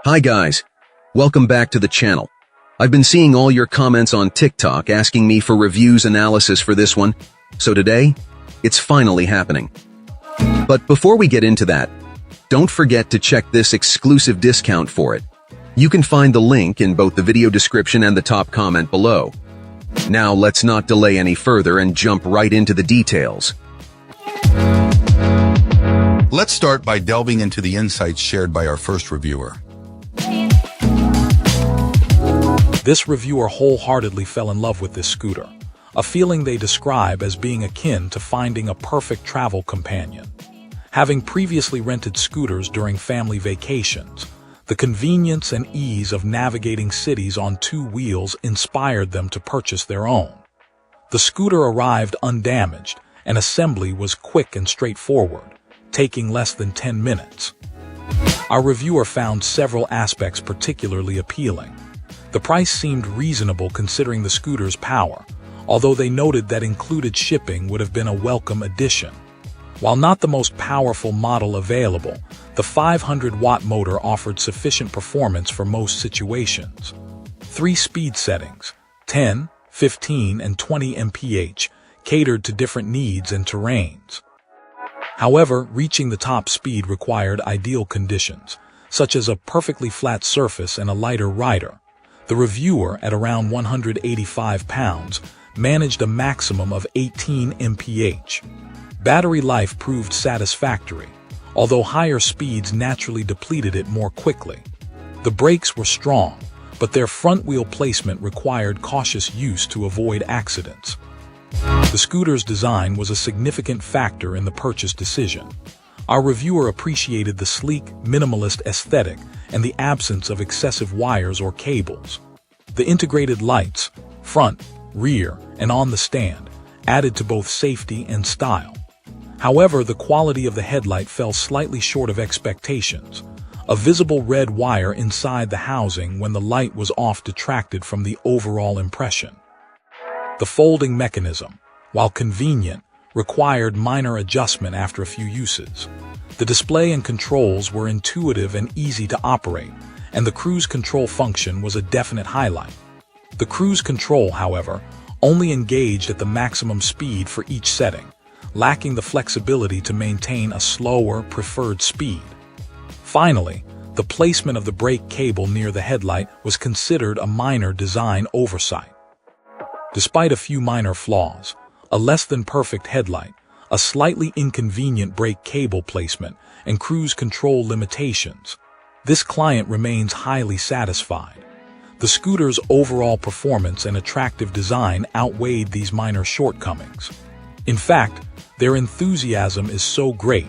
Hi guys, welcome back to the channel. I've been seeing all your comments on TikTok asking me for reviews analysis for this one, so today, it's finally happening. But before we get into that, don't forget to check this exclusive discount for it. You can find the link in both the video description and the top comment below. Now let's not delay any further and jump right into the details. Let's start by delving into the insights shared by our first reviewer. This reviewer wholeheartedly fell in love with this scooter, a feeling they describe as being akin to finding a perfect travel companion. Having previously rented scooters during family vacations, the convenience and ease of navigating cities on two wheels inspired them to purchase their own. The scooter arrived undamaged, and assembly was quick and straightforward, taking less than 10 minutes. Our reviewer found several aspects particularly appealing. The price seemed reasonable considering the scooter's power, although they noted that included shipping would have been a welcome addition. While not the most powerful model available, the 500-watt motor offered sufficient performance for most situations. 3 speed settings, 10, 15, and 20 mph, catered to different needs and terrains. However, reaching the top speed required ideal conditions, such as a perfectly flat surface and a lighter rider. The reviewer, at around 185 pounds, managed a maximum of 18 mph. Battery life proved satisfactory, although higher speeds naturally depleted it more quickly. The brakes were strong, but their front wheel placement required cautious use to avoid accidents. The scooter's design was a significant factor in the purchase decision. Our reviewer appreciated the sleek, minimalist aesthetic and the absence of excessive wires or cables. The integrated lights, front, rear, and on the stand, added to both safety and style. However, the quality of the headlight fell slightly short of expectations. A visible red wire inside the housing when the light was off detracted from the overall impression. The folding mechanism, while convenient, required minor adjustment after a few uses. The display and controls were intuitive and easy to operate, and the cruise control function was a definite highlight. The cruise control, however, only engaged at the maximum speed for each setting, lacking the flexibility to maintain a slower, preferred speed. Finally, the placement of the brake cable near the headlight was considered a minor design oversight. Despite a few minor flaws, a less-than-perfect headlight, a slightly inconvenient brake cable placement, and cruise control limitations, this client remains highly satisfied. The scooter's overall performance and attractive design outweighed these minor shortcomings. In fact, their enthusiasm is so great,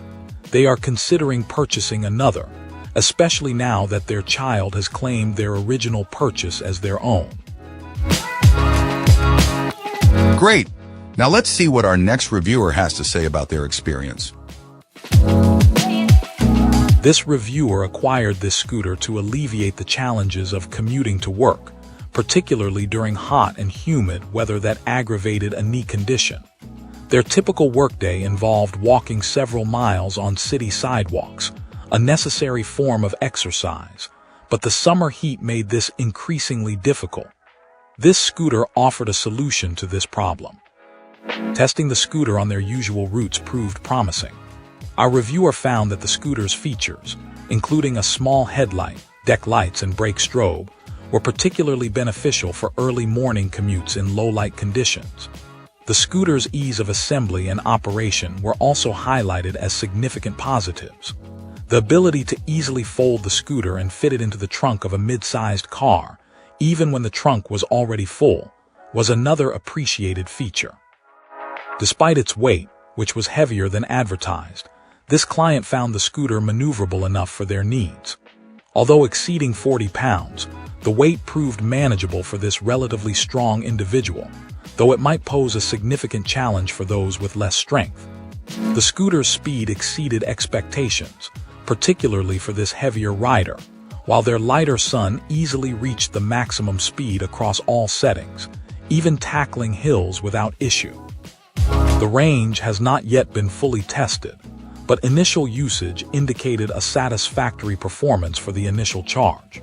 they are considering purchasing another, especially now that their child has claimed their original purchase as their own. Great! Now let's see what our next reviewer has to say about their experience. This reviewer acquired this scooter to alleviate the challenges of commuting to work, particularly during hot and humid weather that aggravated a knee condition. Their typical workday involved walking several miles on city sidewalks, a necessary form of exercise, but the summer heat made this increasingly difficult. This scooter offered a solution to this problem. Testing the scooter on their usual routes proved promising. Our reviewer found that the scooter's features, including a small headlight, deck lights, and brake strobe, were particularly beneficial for early morning commutes in low-light conditions. The scooter's ease of assembly and operation were also highlighted as significant positives. The ability to easily fold the scooter and fit it into the trunk of a mid-sized car, even when the trunk was already full, was another appreciated feature. Despite its weight, which was heavier than advertised, this client found the scooter maneuverable enough for their needs. Although exceeding 40 pounds, the weight proved manageable for this relatively strong individual, though it might pose a significant challenge for those with less strength. The scooter's speed exceeded expectations, particularly for this heavier rider, while their lighter son easily reached the maximum speed across all settings, even tackling hills without issue. The range has not yet been fully tested, but initial usage indicated a satisfactory performance for the initial charge.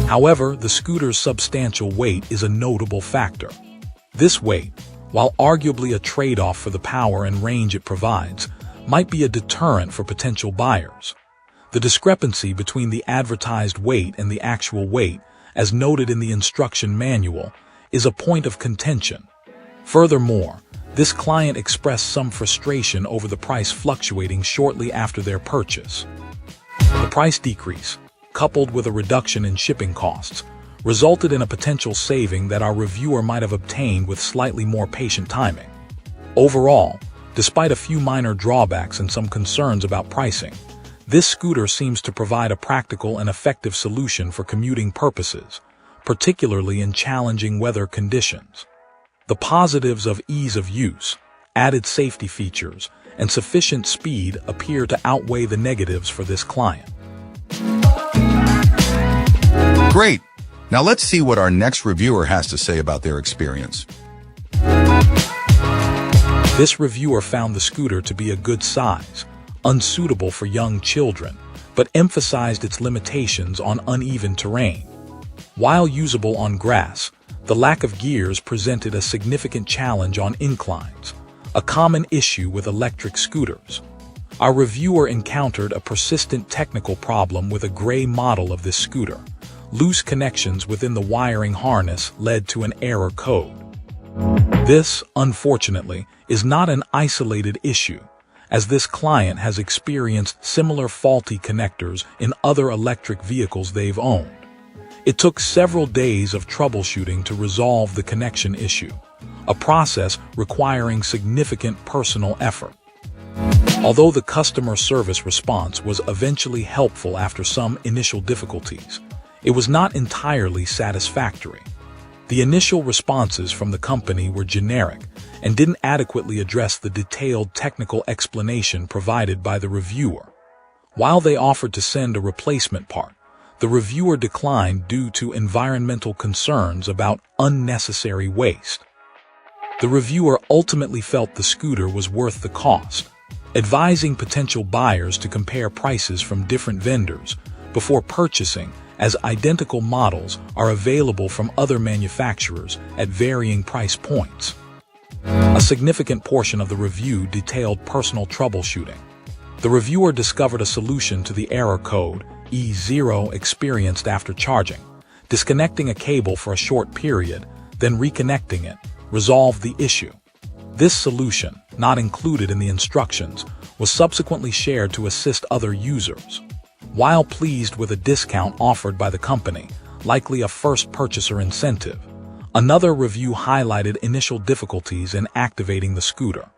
However, the scooter's substantial weight is a notable factor. This weight, while arguably a trade-off for the power and range it provides, might be a deterrent for potential buyers. The discrepancy between the advertised weight and the actual weight, as noted in the instruction manual, is a point of contention. Furthermore, this client expressed some frustration over the price fluctuating shortly after their purchase. The price decrease, coupled with a reduction in shipping costs, resulted in a potential saving that our reviewer might have obtained with slightly more patient timing. Overall, despite a few minor drawbacks and some concerns about pricing, this scooter seems to provide a practical and effective solution for commuting purposes, particularly in challenging weather conditions. The positives of ease of use, added safety features, and sufficient speed appear to outweigh the negatives for this client. Great! Now let's see what our next reviewer has to say about their experience. This reviewer found the scooter to be a good size, unsuitable for young children, but emphasized its limitations on uneven terrain. While usable on grass, the lack of gears presented a significant challenge on inclines, a common issue with electric scooters. Our reviewer encountered a persistent technical problem with a gray model of this scooter. Loose connections within the wiring harness led to an error code. This, unfortunately, is not an isolated issue, as this client has experienced similar faulty connectors in other electric vehicles they've owned. It took several days of troubleshooting to resolve the connection issue, a process requiring significant personal effort. Although the customer service response was eventually helpful after some initial difficulties, it was not entirely satisfactory. The initial responses from the company were generic and didn't adequately address the detailed technical explanation provided by the reviewer. While they offered to send a replacement part, the reviewer declined due to environmental concerns about unnecessary waste. The reviewer ultimately felt the scooter was worth the cost, advising potential buyers to compare prices from different vendors before purchasing, as identical models are available from other manufacturers at varying price points. A significant portion of the review detailed personal troubleshooting. The reviewer discovered a solution to the error code E0 experienced after charging. Disconnecting a cable for a short period, then reconnecting it, resolved the issue. This solution, not included in the instructions, was subsequently shared to assist other users. While pleased with a discount offered by the company, likely a first purchaser incentive, another review highlighted initial difficulties in activating the scooter.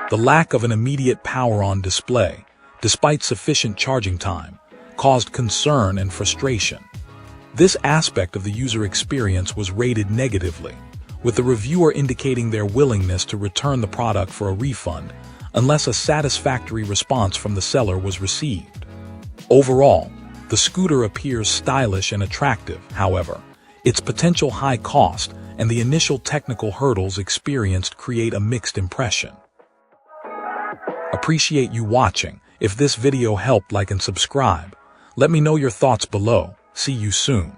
The lack of an immediate power-on display, despite sufficient charging time, caused concern and frustration. This aspect of the user experience was rated negatively, with the reviewer indicating their willingness to return the product for a refund unless a satisfactory response from the seller was received. Overall, the scooter appears stylish and attractive. However, its potential high cost and the initial technical hurdles experienced create a mixed impression. Appreciate you watching. If this video helped, like and subscribe. Let me know your thoughts below. See you soon.